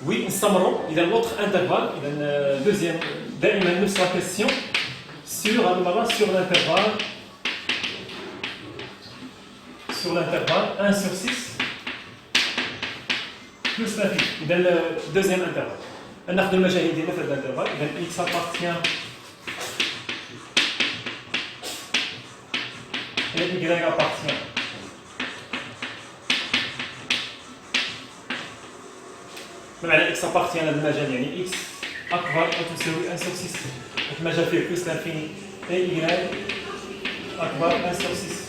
Oui, نستمروا. إذا l'autre intervalle, إذا deuxième, دائما نفس la question sur l'intervalle 1 sur 6 plus l'infini. إذا le deuxième intervalle. ناخذ المجاهيل ديالنا في هذا الانترفال. إذا x appartient et y appartient. بمعنى x appartient لهذا المجال يعني x أكبر أو تساوي 1 sur 6. المجال فيه plus l'infini et y أكبر 1 sur 6.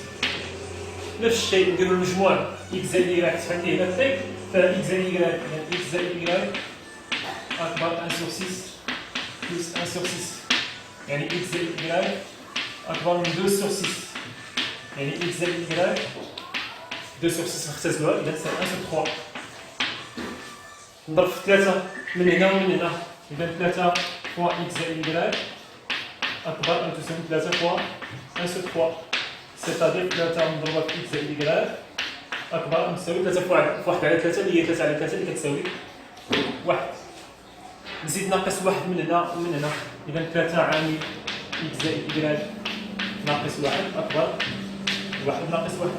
نفس الشيء نديروا المجموع x زائد y تحت عندي هنا في x زائد y يعني x زائد y أكبر 1 sur 6 plus 1 sur 6 يعني x زائد y أكبر من 2 sur 6 يعني x زائد y 2 sur 6 نختزلوها إذا سي 1 sur 3 نضرب في 3 من هنا ومن هنا إذا 3 فوا x زائد y أكبر أو تساوي 3 فوا 1 sur 3 c'est-à-dire 3 مضروبة في x زائد y أكبر أو تساوي 3 فوا 1 على 3 اللي هي 3 على 3 اللي كتساوي 1. نزيد ناقص 1 من هنا ومن هنا إذا 3 عامل x زائد y ناقص 1 أكبر 1 ناقص 1.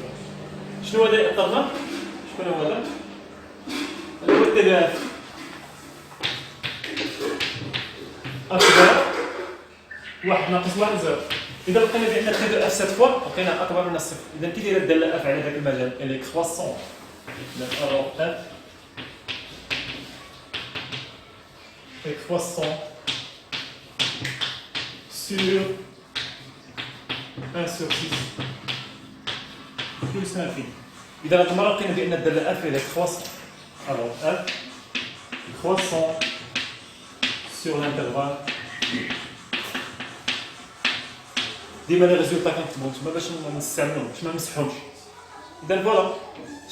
شنو هذا اللي اخترنا؟ شكون هو هذا؟ هو التباعد أكبر 1 ناقص 1 0. إذا لقينا بأن تي دو اف سات فوا لقينا أكبر من الصفر. إذا كي دايره الدالة اف على ذاك المجال اللي كرواسون alors f est croissant sur 1 sur 6 plus l'infini. إذا هذه المرة لقينا بأن الدالة f est croissant. Alors f croissant sur l'intervalle. ديما لي ريزولتا كنكتبهم تما باش نستعملوهم باش ما نمسحوهمش. إذا فوالا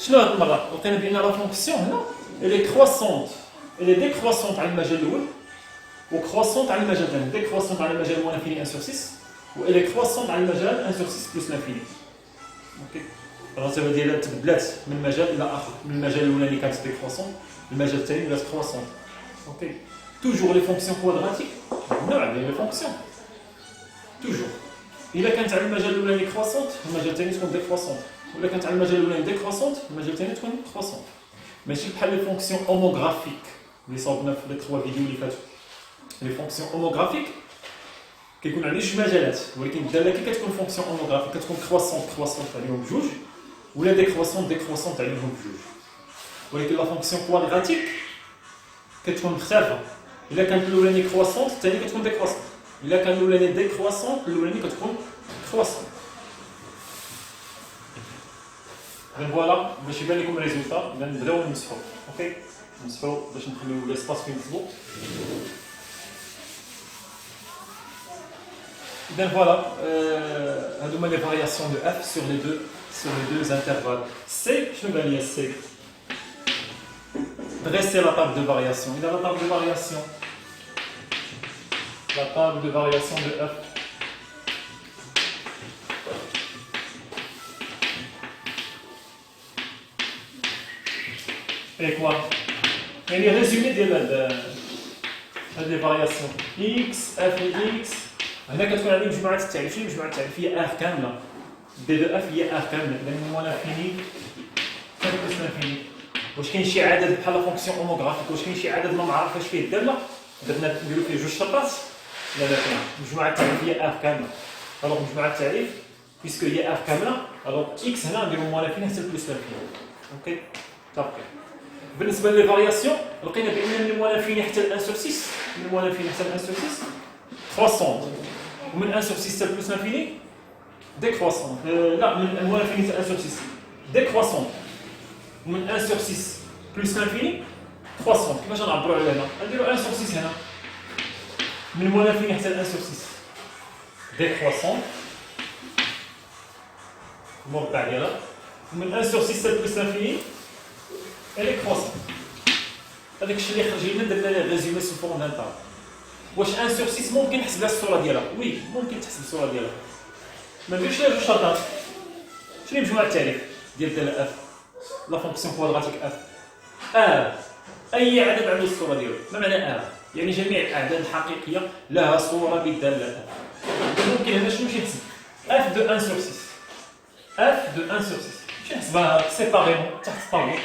شنو هاد المرة لقينا بأن لا فونكسيون هنا إلي كرواسونت إلي ديكرواسونت على المجال الأول وكرواسونت على المجال الثاني. ديكرواسونت على المجال موان انفيني 1 sur 6 وإلي كرواسونت على المجال 1 sur 6 بلس لانفيني. اوكي الرتبة ديالها تبدلات من مجال إلى آخر. من المجال الأولاني كانت ديكرواسونت المجال الثاني ولات كرواسونت. اوكي توجور لي فونكسيون كوادراتيك نوع ديال لي فونكسيون توجور إلا كانت على المجال الأولاني كرواسونت المجال الثاني تكون ديكرواسونت ولا كانت على المجال الأولاني ديكرواسونت المجال الثاني تكون كرواسونت. ماشي بحال لي فونكسيون هوموغرافيك اللي صاوبنا في لي 3 فيديو اللي فاتوا. لي فونكسيون هوموغرافيك كيكون عليه جوج مجالات ولكن الداله كي كتكون فونكسيون هوموغرافيك كتكون كرواسونت عليهم بجوج ولا ديكرواسونت عليهم بجوج. ولكن لا فونكسيون كوادراتيك كتكون مختلفه. الا كانت الاولاني كرواسونت الثاني كتكون ديكرواسونت. إلا كان الأولاني ديكرواسونت الأولاني كتكون كرواسونت. إذا فوالا باش يبان لكم الريزولتا إذا نبداو نمسحو. أوكي نمسحو باش نخليو ليسباس فين نكتبو. إذا فوالا هادو هما لي فارياسيون دو اف sur les deux intervalles. سي شنو بان ليا سي؟ dresser la table de variation. إذا la table de variation la table de variation de f et quoi? يعني résumé ديال هاد لي فارياسيون x f et x. هنا كتكون عندي مجموعة التعريف. شنو مجموعة التعريف؟ هي r كاملة. دي دو اف هي r كاملة. إذا من لانفيني حتى بلس لانفيني. واش كاين شي عدد بحال لا فونكسيون هوموغرافيك واش كاين شي عدد ما معرفاش فيه الدالة درنا نديرو فيه جوج شرطات؟ لا كاين. مجموعة التعريف هي r كاملة. الوغ مجموعة التعريف بيسكو هي r كاملة الوغ x هنا نديرو موان لانفيني حتى بلس لانفيني. اوكي صافي. بالنسبة لي فارياسيون لقينا بأن من موان لانفيني حتى 1 sur 6 من موان لانفيني حتى 1 sur 6 كرواسونت ومن 1 sur 6 حتى بلس لانفيني ديكرواسونت. لا من موان لانفيني حتى 1 sur 6 ديكرواسونت ومن 1 sur 6 بلس لانفيني كرواسونت. كيفاش نعبرو على هنا؟ نديرو 1 sur 6 هنا من موان لانفيني حتى 1 sur 6 ديكرواسونت المربع ديالها ومن 1 sur 6 حتى بلس لانفيني elle est croissante. هذاك الشيء اللي خرج لنا درنا ليه ريزومي سو فورم دان طاب. واش 1 sur 6 ممكن نحسب لها الصوره ديالها؟ وي ممكن تحسب الصوره ديالها. ما نديرش لها جوج شرطات. شنو هي مجموعه التعريف ديال داله اف؟ لا فونكسيون كوادراتيك اف ار اي عدد عنده الصوره ديالو. ما معنى اف؟ يعني جميع الاعداد الحقيقيه لها صوره بالداله اف. ممكن هنا شنو نمشي نحسب؟ اف دو 1 سور 6. اف دو 1 سور 6 نمشي نحسبها سيباريمون تحت الطابور.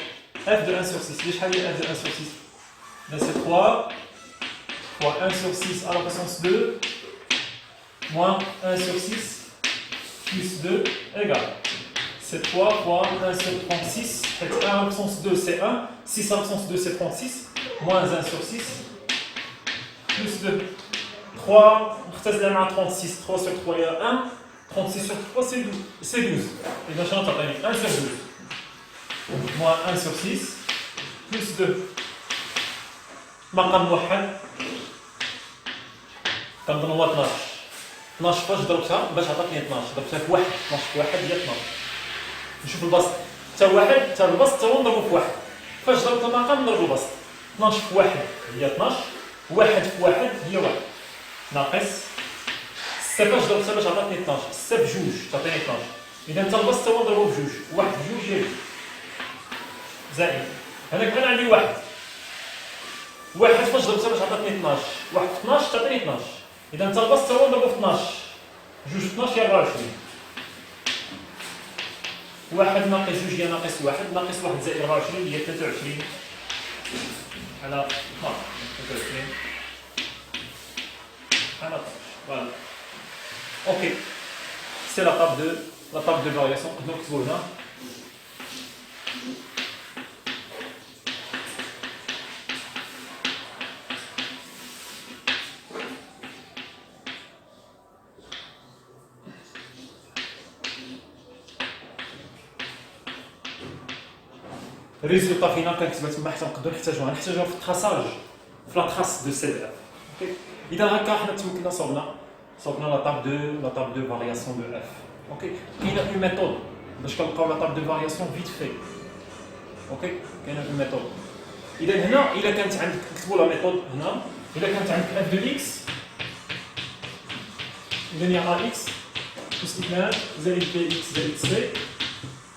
اف دو 1 سور 6 شحال هي اف دو 1 سور 6؟ Ben c'est 3 fois 1 sur 6 à la puissance 2 moins 1 sur 6 plus 2 égale. C'est 3 fois 1 sur 36. 1 à la puissance 2 c'est 1. 6 à la puissance 2 c'est 36. Moins 1 sur 6 plus 2. 3, on a 36. 3 sur 3 il y a 1. 36 sur 3 c'est 12. C'est 12. Et donc on a 1 sur 12. Moins 1 sur 6 plus 2. مقام موحد كنظن هو 12. 12 فاش ضربتها باش عطاتني 12 ضربتها في واحد. 12 في واحد هي 12. نشوف البسط حتى واحد حتى البسط حتى هو نضربو في واحد. فاش ضربت المقام نضربو البسط. 12 في واحد هي 12. واحد في واحد هي واحد ناقص 6 فاش ضربتها باش عطاتني 12. 6 بجوج تعطيني 12. اذا حتى البسط حتى هو نضربو بجوج. واحد بجوج هي جوج زائد هناك غير عندي واحد. واحد فاش ضربتها باش عطاتني 12. واحد في 12 تعطيني 12. اذا انت البسط هو نضربو في 12. جوج في 12 هي 24. واحد ناقص جوج هي ناقص واحد. ناقص واحد زائد 24 هي 23 على 12. 23 على 12. فوالا. اوكي سي لا تاب دو فارياسيون. نقدروا نكتبوا هنا ريزولطا فينا كنكتبها تما حتى نقدروا نحتاجوها في التراساج في لا تراس دو سي دي اف. اوكي اذا هكا حنا تمكنا صوبنا لا تاب دو فارياسيون دو اف. اوكي كاينه اون ميثود باش كنلقاو لا تاب دو فارياسيون فيت في. اوكي كاينه اون ميثود. اذا هنا الا كانت عندك نكتبوا لا ميثود هنا. الا كانت عندك اف دو اكس اذا هي ا اكس بلس 2 زائد بي اكس زائد سي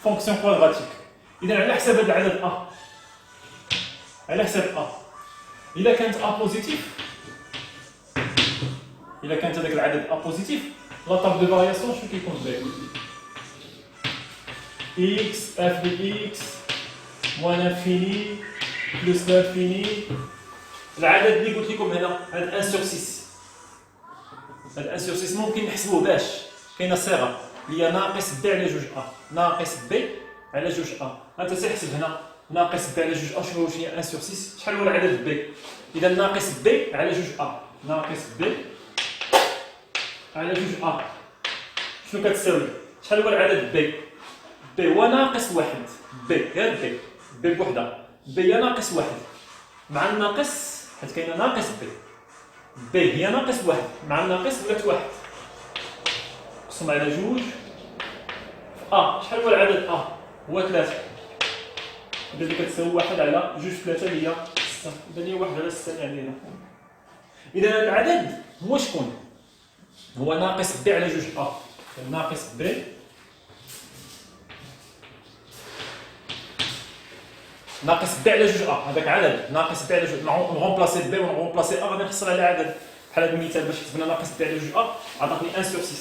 فونكسيون كوادراتيك. إذا على حساب هذا العدد أ. على حساب أ. إذا كانت أ بوزيتيف إذا كانت هذاك العدد أ بوزيتيف لا تاب دو فارياسيون شنو كيكون بي إكس اف دي إكس موان انفيني بلس لانفيني. العدد اللي قلت لكم هنا هذا 1 سور 6. هذا 1 سور 6 ممكن نحسبوه باش كاينه صيغه اللي هي ناقص بي على جوج أ. ناقص بي على جوج أ. انت سيحسب هنا ناقص بي على جوج أ شنو هو 1 سور 6 شحال هو العدد بي. اذا ناقص بي على جوج أ. ناقص بي على جوج أ شنو كتساوي؟ شحال هو العدد بي؟ بي هو ناقص واحد. بي غير بي بوحدها. بي هي ناقص واحد مع الناقص حيت كاينه ناقص بي. بي هي ناقص واحد مع الناقص ولات واحد. قسم على جوج شحال هو العدد هو 3. إذا اللي كتساوي 1 على جوج في 3 هي 6. إذا هي 1 على 6 يعني هنا. إذا هذا العدد هو شكون؟ هو ناقص بي على جوج ناقص بي ناقص بي على جوج هذاك عدد ناقص بي على جوج. نغومبلاسي بي ونغومبلاسي غادي نحصل على عدد بحال هذا المثال باش كتبنا ناقص بي على جوج عطاتني 1 سور 6.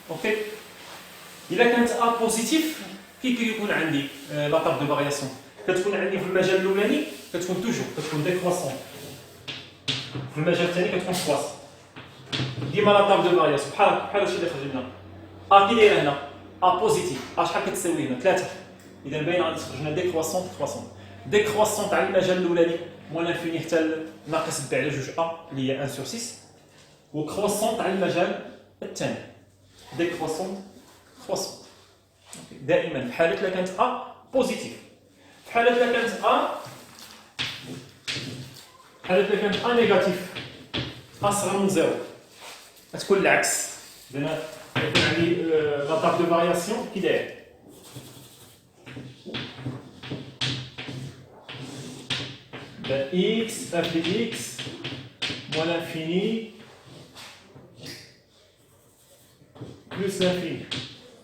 اوكي إذا كانت أ بوزيتيف كي كيكون عندي لا تاب دو فارياسيون كتكون عندي في المجال الأولاني كتكون توجور كتكون ديكروسون. في المجال الثاني كتكون كرواسون. ديما لا تاب دو فارياسيون بحال هادشي اللي خرج لنا. كي دايره هنا أ بوزيتيف شحال كتساوي هنا 3. إذا باينه غادي تخرج لنا ديكروسون كرواسون. ديكروسون تاع المجال الأولاني موان انفيني حتى ناقص بي على جوج اللي هي 1 سور 6. وكرواسون تاع المجال الثاني ديكروسون كرواسون. دائما في حالة إلا كانت أ بوزيتيف. في حالة إلا كانت أ نيجاتيف أصغر من زيرو غتكون العكس. إذا يكون عندي لا تاب دو فارياسيون كي داير إكس اف دي إكس موان انفيني بلس لانفيني.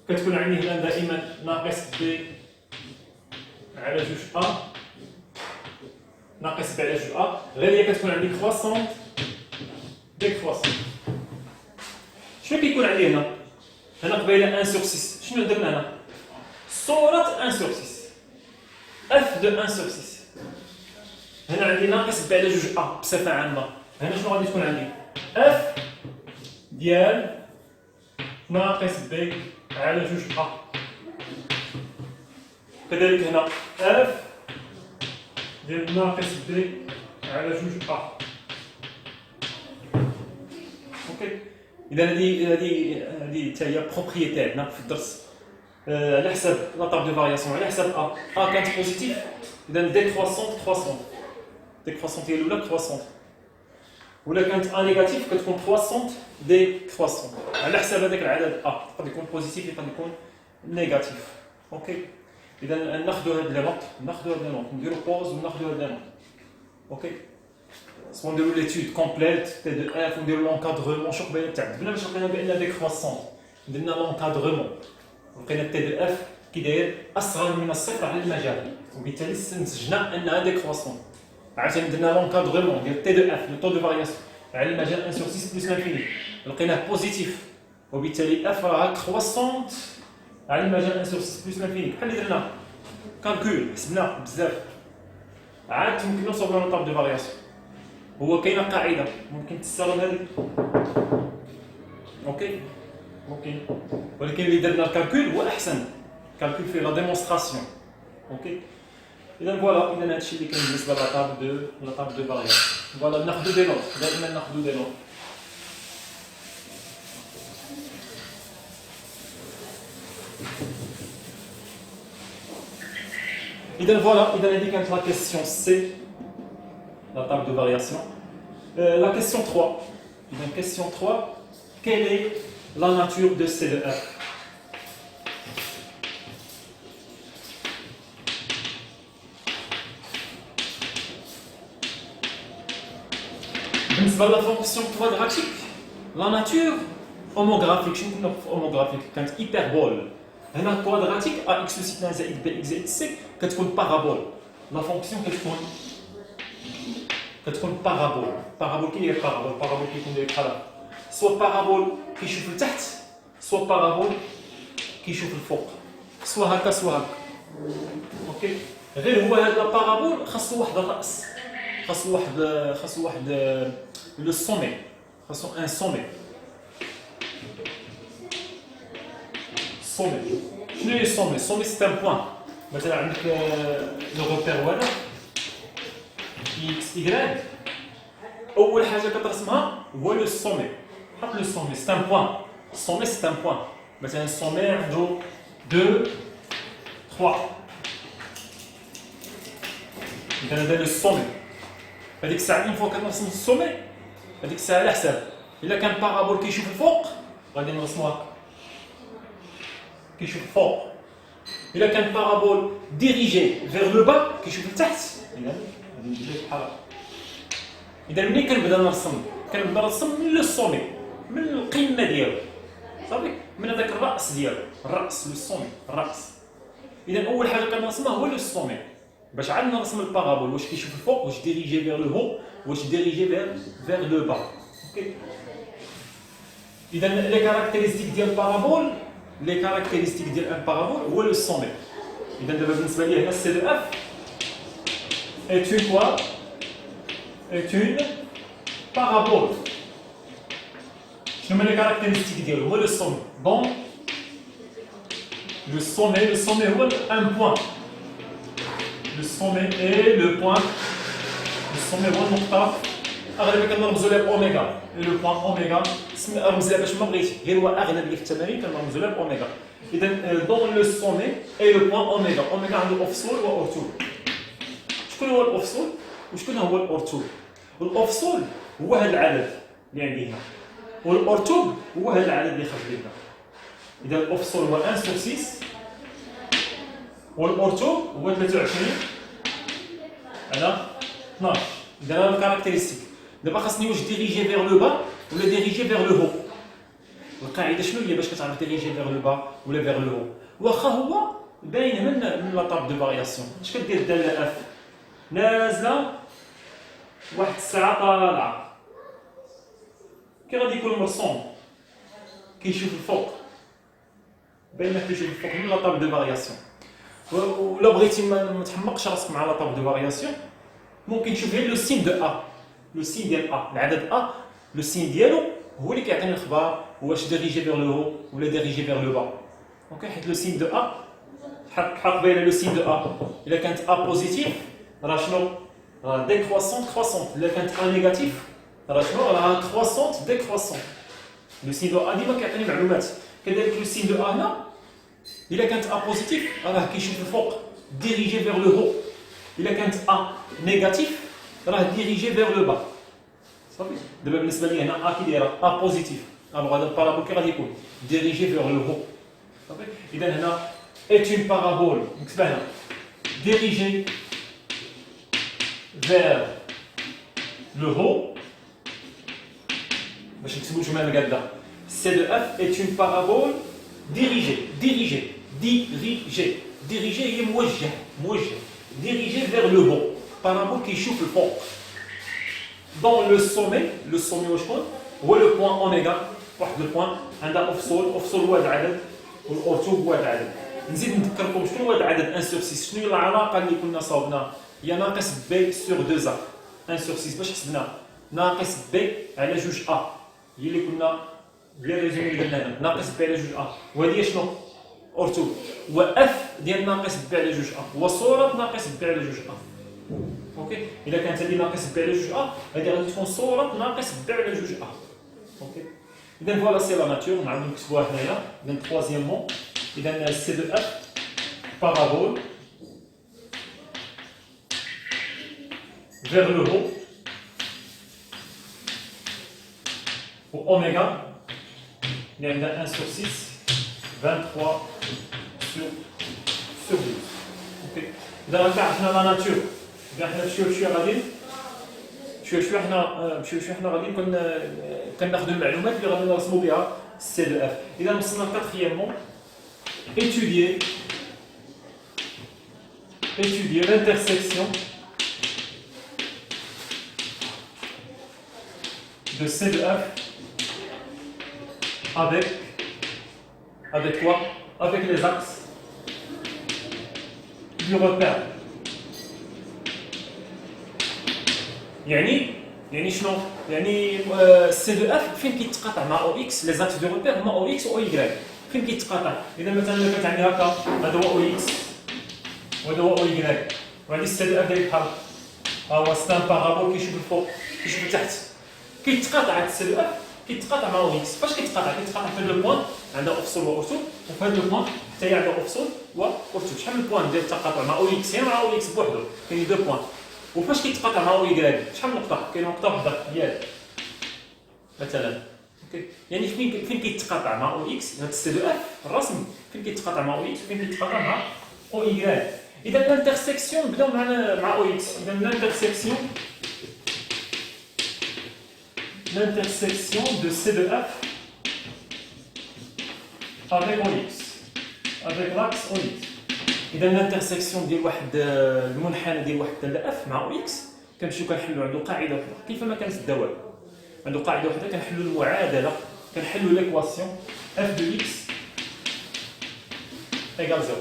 كتكون عندي هنا دائما ناقص بي على جوج ناقص ب على جوج ا غير هي كتكون عندي كرواسون ديكرواسون. شنو كيكون عندي هنا؟ هنا قبيله 1 sur 6 شنو درنا هنا؟ صورة 1 sur 6 اف دو 1 sur 6. هنا عندي ناقص ب على جوج ا بصفة عامة. هنا شنو غادي تكون عندي؟ اف ديال ناقص ب على جوج ا. كذلك هنا اف ديال ناقص ب على جوج ا. اوكي. اذا هذه حتى هي بروبريتي عندنا في الدرس على حساب لا طاب دو فارياسيون على حساب ا كانت بوزيتيف اذا ديكرواسونت كرواسونت. ديكرواسونت هي الاولى كرواسونت. ولا كانت ا نيجاتيف كتكون كرواسونت ديكرواسونت على حساب هذاك العدد ا. يقدر يكون بوزيتيف يقدر يكون نيجاتيف. اوكي. اذا ناخذوا هاد لي نوت نديرو بوز وناخذوا هاد لي نوت. اوكي. سواء نديرو ليتود كومبليت تي دو اف ونديرو لونكادغمون. شوف قبيله تعذبنا باش لقينا بان ديكرواسونت درنا لونكادغمون لقينا تي دو اف كي داير اصغر من الصفر على المجال وبالتالي استنتجنا انها ديكرواسونت. عاوتاني درنا لونكادغمون ديال تي دو اف لو طو دو فارياسيون على المجال 1 sur 6 بلس لانفيني لقيناه بوزيتيف وبالتالي اف راها كرواسونت على المجال 1 sur 6 بلس لانفيني. بحال اللي درنا كالكول حسبنا بزاف عاد ممكن نوصلوا لو طاب دو فارياسيون. هو كاينه قاعده ممكن تستخدم هذه. اوكي ممكن ولكن اللي درنا الكالكول هو احسن كالكول فيه لا ديمونستراسيون. اوكي. اذا فوالا اذا هادشي اللي كاين بالنسبه لا طاب دو فارياسيون. فوالا ناخذوا دي نوت دائما ناخذوا دي نوت. اذا فوالا اذا هذه كانت لا كيسيون سي la table de variation. La question 3. Donc, question 3. Quelle est la nature de C de F? بالنسبة la fonction quadratique, la nature homographique, شنو كنا في homographique كانت hyperbole. هنا quadratique ax سيتنا زائد bx زائد c كتكون parabole. La fonction كتكون بارابول. بارابول كي هي بارابول؟ بارابول كيكون داير بحال هكا، سوا بارابول كيشوف لتحت سوا بارابول كيشوف الفوق، سوا هكا سوا هكا. اوكي. غير هو هاد البارابول خاصو واحد الراس، خاصو واحد لو سومي، خاصو ان سومي. سومي شنو هي السومي؟ سومي سي ان بوان. مثلا عندك لو روبير هذا اكس ايكغيك، اول حاجه كترسمها هو لو سومي. حط لو سومي سي ان بوان. السومي سي ان بوان. مثلا السومي عنده 2 3. اذا هذا لو سومي. هذيك الساعه اون فوا كنرسم السومي هذيك الساعه على حساب الا كان بارابول كيشوف الفوق غادي نرسمو هكا كيشوف الفوق. الا كان بارابول ديريجي فيغ لو با كيشوف لتحت. اذا غادي ندير بحال هكا. اذا ملي كنبدا نرسم من لو سومي، من القمه ديالو صافي، من هذاك الراس ديالو، الراس لو سومي الراس. اذا اول حاجه كنرسمها هو لو سومي باش عاد نرسم البارابول واش كيشوف الفوق، واش ديريجي فيغ لو هو، واش ديريجي فيغ لو با. اوكي. اذا لي كاركتيرستيك ديال البارابول، لي كاركتيرستيك ديال ان بارابول هو لو سومي. اذا دابا بالنسبه لي هنا سي دو اف est une quoi? Est une parabole. Je mets les caractéristiques de le sommet. Bon, le sommet est un point. Le sommet est le point. Le sommet est un point. أغلب كنرمزو ليه بأوميغا. لو بوان أوميغا رمز ليه باش ما بغيتي، غير هو أغلب اللي في التمارين كنرمزو ليه بأوميغا. إذا دون لو سومي اي لو بوان أوميغا. أوميغا عنده أوفسول وأورتول. شكون هو الأوفسول وشكون هو الأورتول؟ الأوفسول هو هذا العدد اللي عندي هنا، والأورتول هو هذا العدد اللي خرج لي هنا. إذا الأوفسول هو 1 sur 6 والأورتول هو 23 على 12. إذا هذا الكاركتيرستيك. دابا خاصني واش ديريجي فيغ لو با ولا ديريجي فيغ لو هو. القاعده شنو هي باش كتعرف ديريجي فيغ لو با ولا فيغ لو هو؟ واخا هو باين من لا طاب دو فارياسيون. اش كدير الداله اف؟ نازله واحد الساعه طالعه كي غادي يكون مرسوم كيشوف الفوق باين ما كيشوف الفوق من لا طاب دو فارياسيون. ولا بغيتي ما تحمقش راسك مع لا طاب دو فارياسيون ممكن تشوف غير لو سين دو ا، لو سين ديال ا، العدد ا لو سين ديالو هو اللي كيعطيني الخبر واش ديريجي فيغ لو هو ولا ديريجي فيغ لو با. اوكي حيت لو سين دو ا حق بين لو سين دو ا الا كانت ا بوزيتيف راه شنو؟ راه ديكروسونت كروسونت، الا كانت ا نيجاتيف راه شنو؟ راه كروسونت ديكروسونت. لو سين دو ا ديما كيعطيني معلومات. كذلك لو سين دو ا هنا الا كانت ا بوزيتيف راه كيشوف الفوق ديريجي فيغ لو هو، الا كانت ا نيجاتيف راه ديريجي فيغ لو با. صافي دابا بالنسبه لي هنا ا كي دايره ا بوزيتيف الوغ هذا البارابول كي غادي يكون ديريجي فيغ لو هو. صافي اذا هنا est une parabole نكتبها هنا dirigée vers le haut باش نكتبوا جمله مقاده. C de F est une parabole dirigée dirigée هي موجه dirigée vers le haut. parabole كيشوف الفوق. dans le sommet واش هو؟ هو لو بوين اوميغا، واحد البوين عندها اوفسول هو هذا العدد والاورتو هو هذا العدد. نزيد نذكركم شنو هو هذا العدد 1 sur 6، شنو هي العلاقه اللي كنا صاوبنا؟ هي ناقص بي سور 2 ا. 1 sur 6 باش حسبنا ناقص بي على جوج ا، هي اللي كنا لي ريزومي اللي قلنا هنا ناقص بي على جوج ا. وهذه شنو؟ اورتو. واف ديال ناقص بي على جوج ا وصوره ناقص بي على جوج ا. اوكي اذا كانت هذه ناقص بي على جوج ا هذه غادي تكون صوره ناقص بي على جوج ا. اوكي اذا فوالا سي لا ناتور نعاودو نكتبوها هنايا. اذا تروازيامون اذا سي دو اف parabole vers le haut ou oméga il y a 1 sur 6 23 sur 12. اوكي اذا رجعنا لا ناتور اذا حنا شويه غادي شويه حنا غادي كناخذوا المعلومات اللي غادي نرسموا بها سي دو اف. اذا وصلنا لكاتريامون étudier l'intersection de C de F avec quoi? Avec les axes du repère. يعني شنو؟ يعني C de F فين كيتقاطع مع او اكس لي زاكس دو روبير هما او اكس و او واي. فين كيتقاطع؟ اذا مثلا كانت عندي هكا هذا هو او اكس وهذا هو او واي وعندي السي دو اف داير بحال ها هو ستان بارابول كيشوف الفوق كيشوف لتحت كيتقاطع هذا السي دو اف كيتقاطع مع او اكس. فاش كيتقاطع في هذا البوان عندها اوفسول و اورتو وفي هذا البوان حتى هي عندها اوفسول و اورتو. شحال من بوان ديال التقاطع مع او اكس؟ هي مع او اكس بوحدو كاين دو بوان. وفاش كيتقاطع مع او واي شحال من نقطه؟ كاين نقطه وحده هي مثلا. اوكي يعني فين كيتقاطع مع او اكس هذا السي دو اف الرسم فين كيتقاطع مع او اكس وفين كيتقاطع مع او واي. اذا الانترسيكسيون بداو معنا مع او اكس. اذا l'intersection de C de F avec OX avec l'axe OX. اذا الانترسيكسيون ديال واحد المنحنى ديال واحد اف مع او اكس كنمشيو كنحلوا عنده قاعده واحده كيفما كانت الدوال عنده قاعده واحده كنحلوا المعادله كنحلوا ليكواسيون اف دو اكس ايكال 0.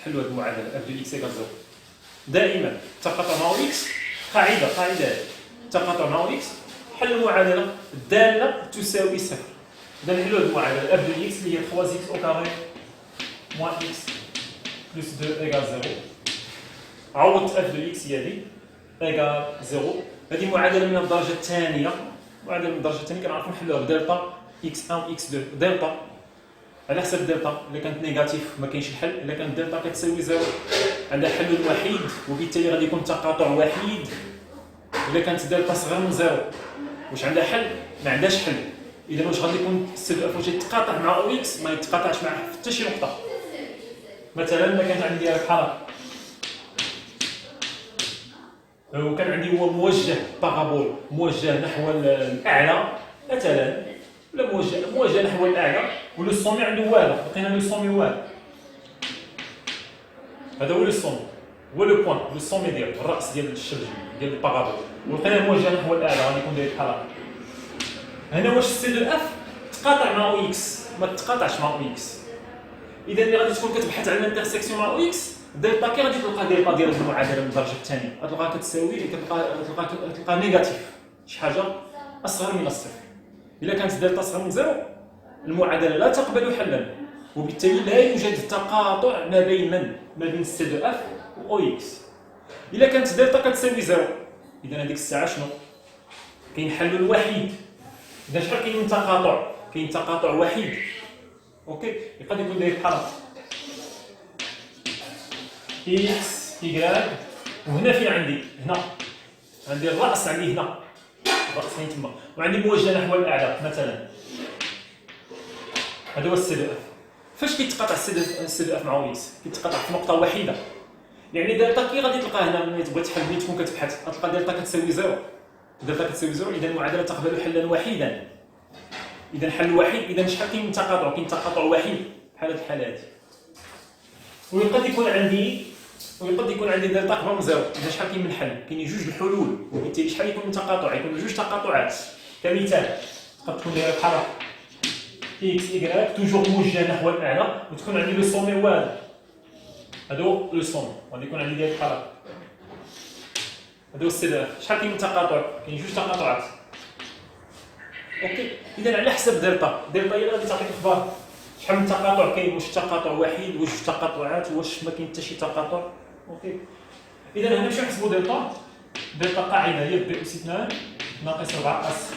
حلوا هذه المعادله اف دو اكس ايكال 0 دائما تقاطع مع او اكس قاعده تقاطع مع او اكس حل المعادله الداله تساوي صفر. اذا نحلوا هذه المعادله اف دو اكس اللي هي 3 اكس او كاري موان اكس بلس 2 ايكال 0. عوضت اف دو اكس هي هذه ايكال 0. هذه معادله من الدرجه الثانيه. معادله من الدرجه الثانيه كنعرفوا نحلوها بدلتا اكس 1 و اكس 2. دلتا على حسب دلتا الا كانت نيجاتيف ما كاينش الحل. الا كانت دلتا كتساوي 0 عندها حل وحيد وبالتالي غادي يكون تقاطع وحيد. الا كانت دلتا صغير من 0 واش عندها حل؟ ما عندهاش حل. اذا واش غادي يكون السي دو اف واش يتقاطع مع او اكس؟ ما يتقاطعش معاه حتى شي نقطه. مثلا ما كانت عندي بحال وكان عندي هو موجه بارابول موجه نحو الاعلى مثلا ولا موجه نحو الاعلى ولو السومي عنده والو لقينا لو سومي والو هذا هو لو سومي. هو لو بوان لو سومي ديالو الراس ديال الشرج ديال البارابول ولقيناه موجه نحو الاعلى غادي يكون داير بحال هكا. هنا واش سي دو اف تقاطع مع او اكس ما تقاطعش مع او اكس. اذا ملي غادي تكون كتبحث على الانترسيكسيون مع او اكس دلتا كي غادي تلقى دلتا ديال المعادله من الدرجه الثانيه غتلقاها كتساوي كتلقى نيجاتيف شي حاجه اصغر من الصفر. الا كانت دلتا اصغر من زيرو المعادله لا تقبل حلا وبالتالي لا يوجد تقاطع ما بين ما بين سي دو اف و او اكس. الا كانت دلتا كتساوي زيرو اذا هذيك الساعه شنو كاين حل الوحيد. اذا شحال كاين من تقاطع؟ كاين تقاطع وحيد. اوكي يقدر يكون داير بحال هكا اكس يكراك وهنا فين عندي الراس عندي هنا الراس فين تما وعندي موجه نحو الاعلى مثلا. هذا هو السي دو اف. فاش كيتقاطع السي دو اف مع او اكس؟ كيتقاطع في نقطه واحده. يعني دلتا كي غادي تلقى هنا ملي تبغي تحل ملي تكون كتبحث غتلقى دلتا كتساوي زيرو. دلتا كتساوي زيرو اذا المعادله تقبل حلا وحيدا. اذا حل وحيد اذا شحال كاين من تقاطع؟ كاين تقاطع وحيد بحال هاد الحاله هادي. ويقد يكون عندي دلتا اكبر من زيرو. اذا شحال كاين من حل؟ كاين جوج الحلول وبالتالي شحال يكون من تقاطع؟ يكون جوج تقاطعات. كمثال تقدر تكون دايره بحال هكا اكس يكراك توجور موجه نحو الاعلى وتكون عندي لو سومي هذا هو لو سومي غادي يكون عندي داير بحال هكا. هذا هو السي دو اف. شحال كاين من تقاطع؟ كاين جوج تقاطعات. اوكي اذا على حسب دلتا هي اللي غادي تعطيك اخبار شحال من تقاطع كاين، واش تقاطع واحد واش جوج تقاطعات واش ما كاين حتى شي تقاطع. اوكي اذا هنا باش نحسبوا دلتا قاعده هي بي اس 2 ناقص 4 اس.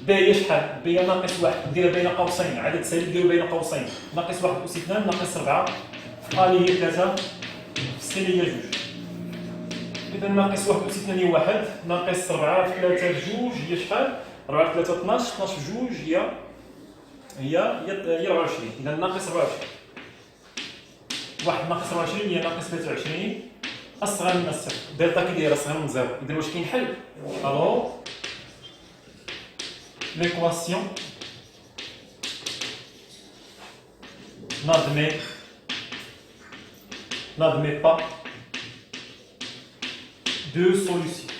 بي هي شحال؟ بي هي ناقص 1 ديرها بين قوسين عدد سالب ديرو بين قوسين ناقص 1 اس 2 ناقص 4 في ا اللي هي 3 في سي اللي هي 2. اذا ناقص 1 اس 2 هي 1 ناقص 4 في 3 في 2 هي شحال؟ 4 في 3 12 12 في 2 هي 24. اذا ناقص 24 1 ناقص 24 هي ناقص 23 اصغر من الصفر. دلتا كي دايره اصغر من زيرو. اذا واش كاين حل؟ الو l'équation n'admet pas de solution.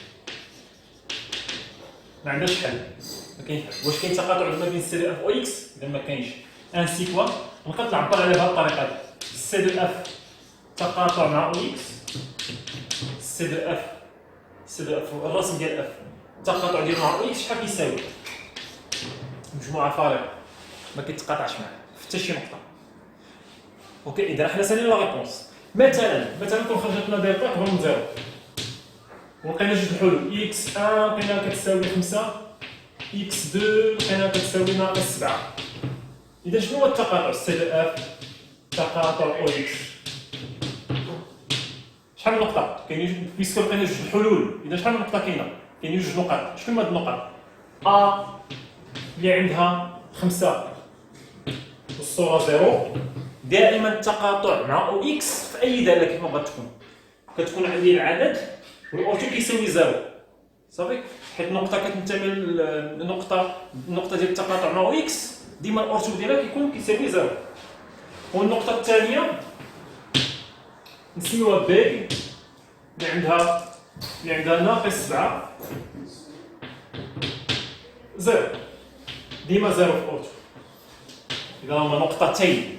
ما عندناش حل. ما كاينش حل. واش كاين تقاطع ما بين سي دو اف و اكس؟ اذا ما كاينش. انسي كوا نقدر نعبر على بهذه الطريقه هذه. سي دو اف تقاطع مع او اكس. سي دو اف الرسم ديال اف التقاطع ديال مع او اكس شحال كيساوي؟ مجموعه فارغه ما كيتقاطعش معاه في حتى شي نقطه. اوكي اذا حنا سالينا لا ريبونس. مثلا كون خرجت لنا دلتا اكبر من زيرو ولقينا جوج الحلول اكس 1 لقيناها كتساوي 5 اكس 2 لقيناها كتساوي ناقص 7. اذا شنو هو التقاطع؟ سي دو اف تقاطع او اكس شحال من نقطه كاين؟ بيسكو لقينا جوج الحلول اذا شحال من نقطه كاينه؟ كاين جوج نقط. شنو هما هاد النقط؟ ا اللي عندها 5 والصوره زيرو. دائما التقاطع مع او اكس في اي داله كيف ما بغات كتكون عندي العدد والاوتو كيساوي زيرو صافي، حيت النقطه كتنتمي للنقطه ديال التقاطع مع او اكس ديما الاوتو ديالها كيكون كيساوي زيرو. والنقطه الثانيه نسميوها بي اللي عندها ناقص 7 زيرو ديما زيرو في الاوتو. اذا هما نقطتين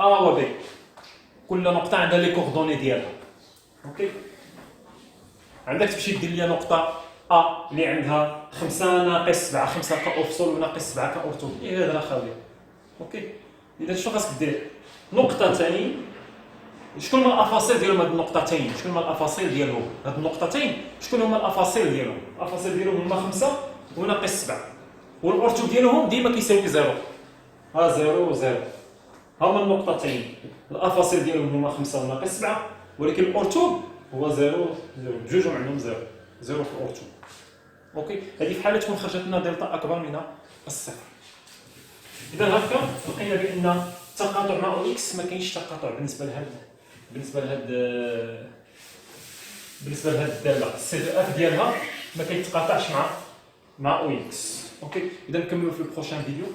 ا و بي كل نقطه عندها لي كوردوني ديالها. اوكي عندك تمشي دير ليا نقطه ا اللي عندها 5 ناقص 7 5 كاوفصول وناقص 7 كاورتو هذا راه خاويه. اوكي اذا شنو خاصك دير؟ نقطه ثاني شكون هما الافاصيل ديالهم هاد النقطتين؟ شكون هما الافاصيل ديالهم هاد النقطتين؟ شكون هما الافاصيل ديالهم؟ الافاصيل ديالهم هما 5 وناقص 7 والاورتو ديالهم ديما كيساوي زيرو. ها زيرو وزيرو هما النقطتين الافاصيل ديالهم هما 5 وناقص 7 ولكن الاورتو هو زيرو زيرو بجوجهم عندهم زيرو في الاورتو. اوكي هذه في حاله تكون خرجت لنا دلتا اكبر من الصفر. اذا هكا لقينا بان التقاطع مع او اكس ما كاينش تقاطع بالنسبه لهاد الداله. السي دو اف ديالها ما كيتقاطعش مع او اكس. اوكي اذا نكملوا في البروشان فيديو.